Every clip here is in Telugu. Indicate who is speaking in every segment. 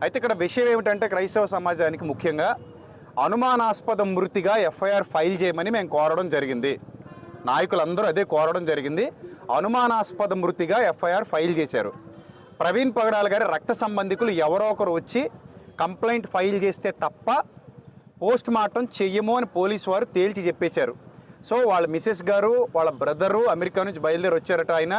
Speaker 1: అయితే ఇక్కడ విషయం ఏమిటంటే క్రైస్తవ సమాజానికి ముఖ్యంగా అనుమానాస్పద మృతిగా ఎఫ్ఐఆర్ ఫైల్ చేయమని మేము కోరడం జరిగింది. నాయకులందరూ అదే కోరడం జరిగింది. అనుమానాస్పద మృతిగా ఎఫ్ఐఆర్ ఫైల్ చేశారు. ప్రవీణ్ పగడాల గారి రక్త సంబంధికులు ఎవరో ఒకరు వచ్చి కంప్లైంట్ ఫైల్ చేస్తే తప్ప పోస్ట్ మార్టం చెయ్యము అని పోలీసు వారు తేల్చి చెప్పేశారు. సో వాళ్ళ మిసెస్ గారు, వాళ్ళ బ్రదరు అమెరికా నుంచి బయలుదేరి వచ్చారట ఆయన.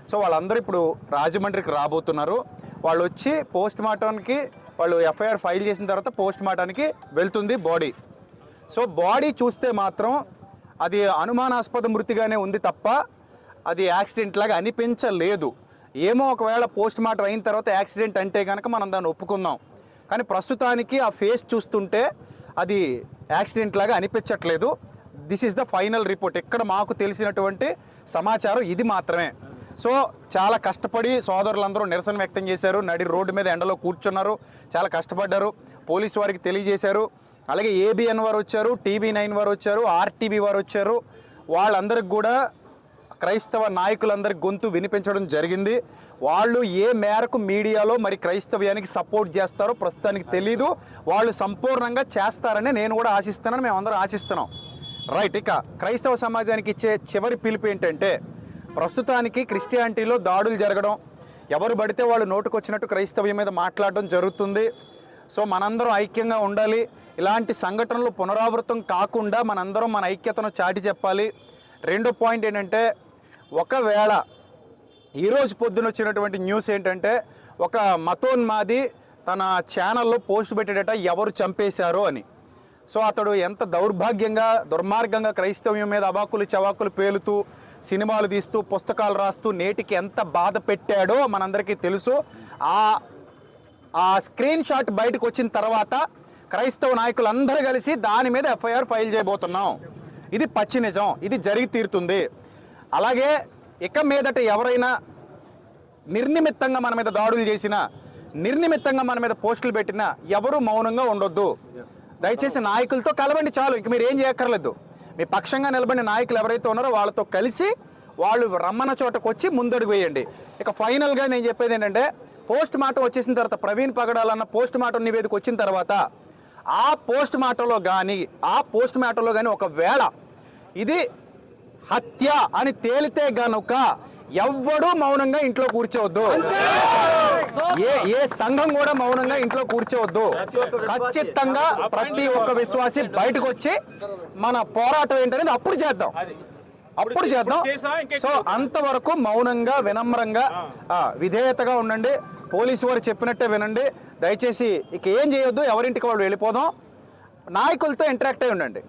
Speaker 1: సో వాళ్ళందరూ ఇప్పుడు రాజమండ్రికి రాబోతున్నారు. వాళ్ళు వచ్చి పోస్ట్ మార్టానికి వాళ్ళు ఎఫ్ఐఆర్ ఫైల్ చేసిన తర్వాత పోస్ట్ మార్టానికి వెళ్తుంది బాడీ. సో బాడీ చూస్తే మాత్రం అది అనుమానాస్పద మృతిగానే ఉంది తప్ప అది యాక్సిడెంట్ లాగా అనిపించలేదు. ఏమో ఒకవేళ పోస్ట్ మార్టం అయిన తర్వాత యాక్సిడెంట్ అంటే కనుక మనం దాన్ని ఒప్పుకుందాం. కానీ ప్రస్తుతానికి ఆ ఫేస్ చూస్తుంటే అది యాక్సిడెంట్ లాగా అనిపించట్లేదు. This is the final report. ఇక్కడ మాకు తెలిసినటువంటి సమాచారం ఇది మాత్రమే. సో చాలా కష్టపడి సోదరులందరూ నిరసన వ్యక్తం చేశారు. నడి రోడ్డు మీద ఎండలో కూర్చున్నారు, చాలా కష్టపడ్డారు, పోలీసు వారికి తెలియజేశారు. అలాగే ఏబిఎన్ వారు వచ్చారు, TV9 వారు వచ్చారు, RTV వారు వచ్చారు. వాళ్ళందరికి కూడా క్రైస్తవ నాయకులందరి గొంతు వినిపించడం జరిగింది. వాళ్ళు ఏ మేరకు మీడియాలో మరి క్రైస్తవ్యానికి సపోర్ట్ చేస్తారో ప్రస్తుతానికి తెలీదు. వాళ్ళు సంపూర్ణంగా చేస్తారని నేను కూడా ఆశిస్తున్నాను, మేమందరం ఆశిస్తున్నాం. రైట్. ఇక క్రైస్తవ సమాజానికి ఇచ్చే చివరి పిలుపు ఏంటంటే, ప్రస్తుతానికి క్రిస్టియానిటీలో దాడులు జరగడం, ఎవరు పడితే వాళ్ళు నోటుకొచ్చినట్టు క్రైస్తవ్యం మీద మాట్లాడడం జరుగుతుంది. సో మనందరం ఐక్యంగా ఉండాలి. ఇలాంటి సంఘటనలు పునరావృతం కాకుండా మనందరం మన ఐక్యతను చాటి చెప్పాలి. రెండో పాయింట్ ఏంటంటే, ఒకవేళ ఈరోజు పొద్దున వచ్చినటువంటి న్యూస్ ఏంటంటే, ఒక మతోన్మాది తన ఛానల్లో పోస్ట్ పెట్టాడట ఎవరు చంపేశారో అని. సో అతడు ఎంత దౌర్భాగ్యంగా దుర్మార్గంగా క్రైస్తవ్యం మీద అవాకులు చవాకులు పేలుతూ సినిమాలు తీస్తూ పుస్తకాలు రాస్తూ నేటికి ఎంత బాధ పెట్టాడో మనందరికీ తెలుసు. ఆ స్క్రీన్ షాట్ బయటకు వచ్చిన తర్వాత క్రైస్తవ నాయకులందరూ కలిసి దాని మీద ఎఫ్ఐఆర్ ఫైల్ చేయబోతున్నాం. ఇది పచ్చి నిజం, ఇది జరిగి తీరుతుంది. అలాగే ఇక మీదట ఎవరైనా నిర్నిమిత్తంగా మన మీద దాడులు చేసినా, నిర్నిమిత్తంగా మన మీద పోస్టులు పెట్టినా ఎవరు మౌనంగా ఉండొద్దు. దయచేసి నాయకులతో కలవండి చాలు, ఇంక మీరు ఏం చేయక్కర్లేదు. మీ పక్షంగా నిలబడిన నాయకులు ఎవరైతే ఉన్నారో వాళ్ళతో కలిసి వాళ్ళు రమ్మన్న చోటకు వచ్చి ముందడుగు వేయండి. ఇక ఫైనల్గా నేను చెప్పేది ఏంటంటే, పోస్ట్ మార్టం వచ్చేసిన తర్వాత ప్రవీణ్ పగడాలన్న పోస్ట్ మార్టం నివేదిక వచ్చిన తర్వాత ఆ పోస్ట్ మార్టంలో కానీ ఒకవేళ ఇది హత్య అని తేలితే గనుక ఎవ్వడూ మౌనంగా ఇంట్లో కూర్చోవద్దు. ఏ సంఘం కూడా మౌనంగా ఇంట్లో కూర్చోవద్దు. ఖచ్చితంగా ప్రతి ఒక్క విశ్వాసి బయటకు వచ్చి మన పోరాటం ఏంటనేది అప్పుడు చేద్దాం. సో అంతవరకు మౌనంగా, వినమ్రంగా, విధేయతగా ఉండండి. పోలీసు వారు చెప్పినట్టే వినండి. దయచేసి ఇక ఏం చేయొద్దు, ఎవరింటికి వాళ్ళు వెళ్ళిపోదాం. నాయకులతో ఇంటరాక్ట్ అయి ఉండండి.